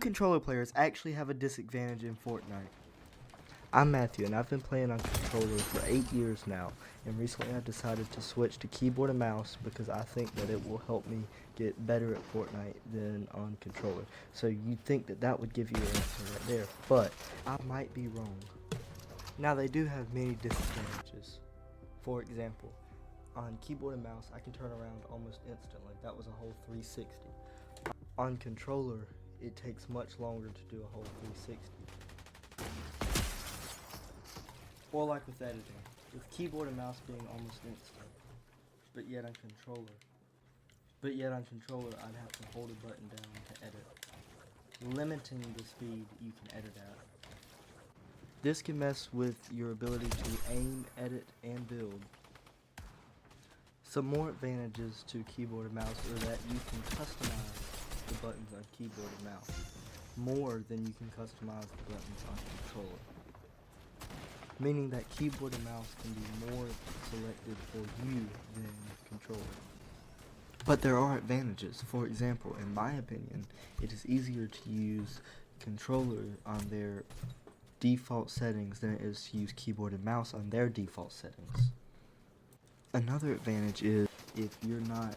controller players actually have a disadvantage in Fortnite? I'm Matthew, and I've been playing on controller for 8 years now, and recently I decided to switch to keyboard and mouse because I think that it will help me get better at Fortnite than on controller. So you'd think that that would give you an answer right there, but I might be wrong. Now they do have many disadvantages. For example, on keyboard and mouse I can turn around almost instantly. That was a whole 360. On controller, it takes much longer to do a whole 360. Or like with editing, with keyboard and mouse being almost instant, but yet on controller I'd have to hold a button down to edit, limiting the speed you can edit at. This can mess with your ability to aim, edit, and build. Some more advantages to keyboard and mouse are that you can customize the buttons on keyboard and mouse more than you can customize the buttons on controller. Meaning that keyboard and mouse can be more selected for you than controller. But there are advantages. For example, in my opinion, it is easier to use controller on their default settings than it is to use keyboard and mouse on their default settings. Another advantage is if you're not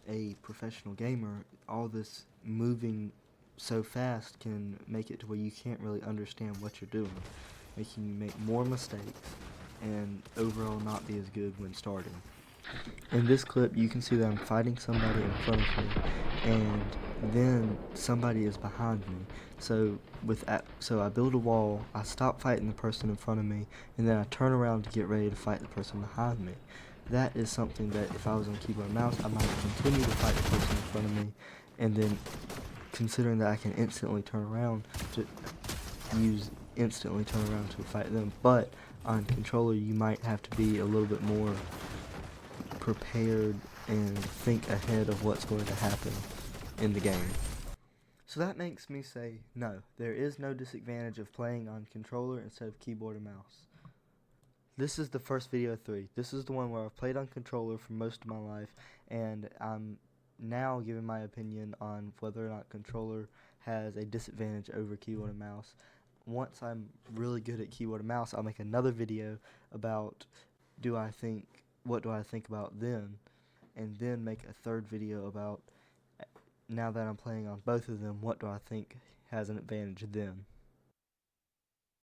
a professional gamer, all this moving so fast can make it to where you can't really understand what you're doing, making you make more mistakes and overall not be as good when starting. In this clip you can see that I'm fighting somebody in front of me and then somebody is behind me. So I build a wall, I stop fighting the person in front of me, and then I turn around to get ready to fight the person behind me. That is something that if I was on keyboard and mouse I might continue to fight the person in front of me, and then considering that I can instantly turn around to fight them, but on controller you might have to be a little bit more prepared and think ahead of what's going to happen in the game. So that makes me say no, there is no disadvantage of playing on controller instead of keyboard and mouse. This is the first video of 3. This is the one where I've played on controller for most of my life, and I'm now giving my opinion on whether or not controller has a disadvantage over keyboard and mouse. Once I'm really good at keyboard and mouse, I'll make another video about what do I think about them, and then make a third video about, now that I'm playing on both of them, what do I think has an advantage then.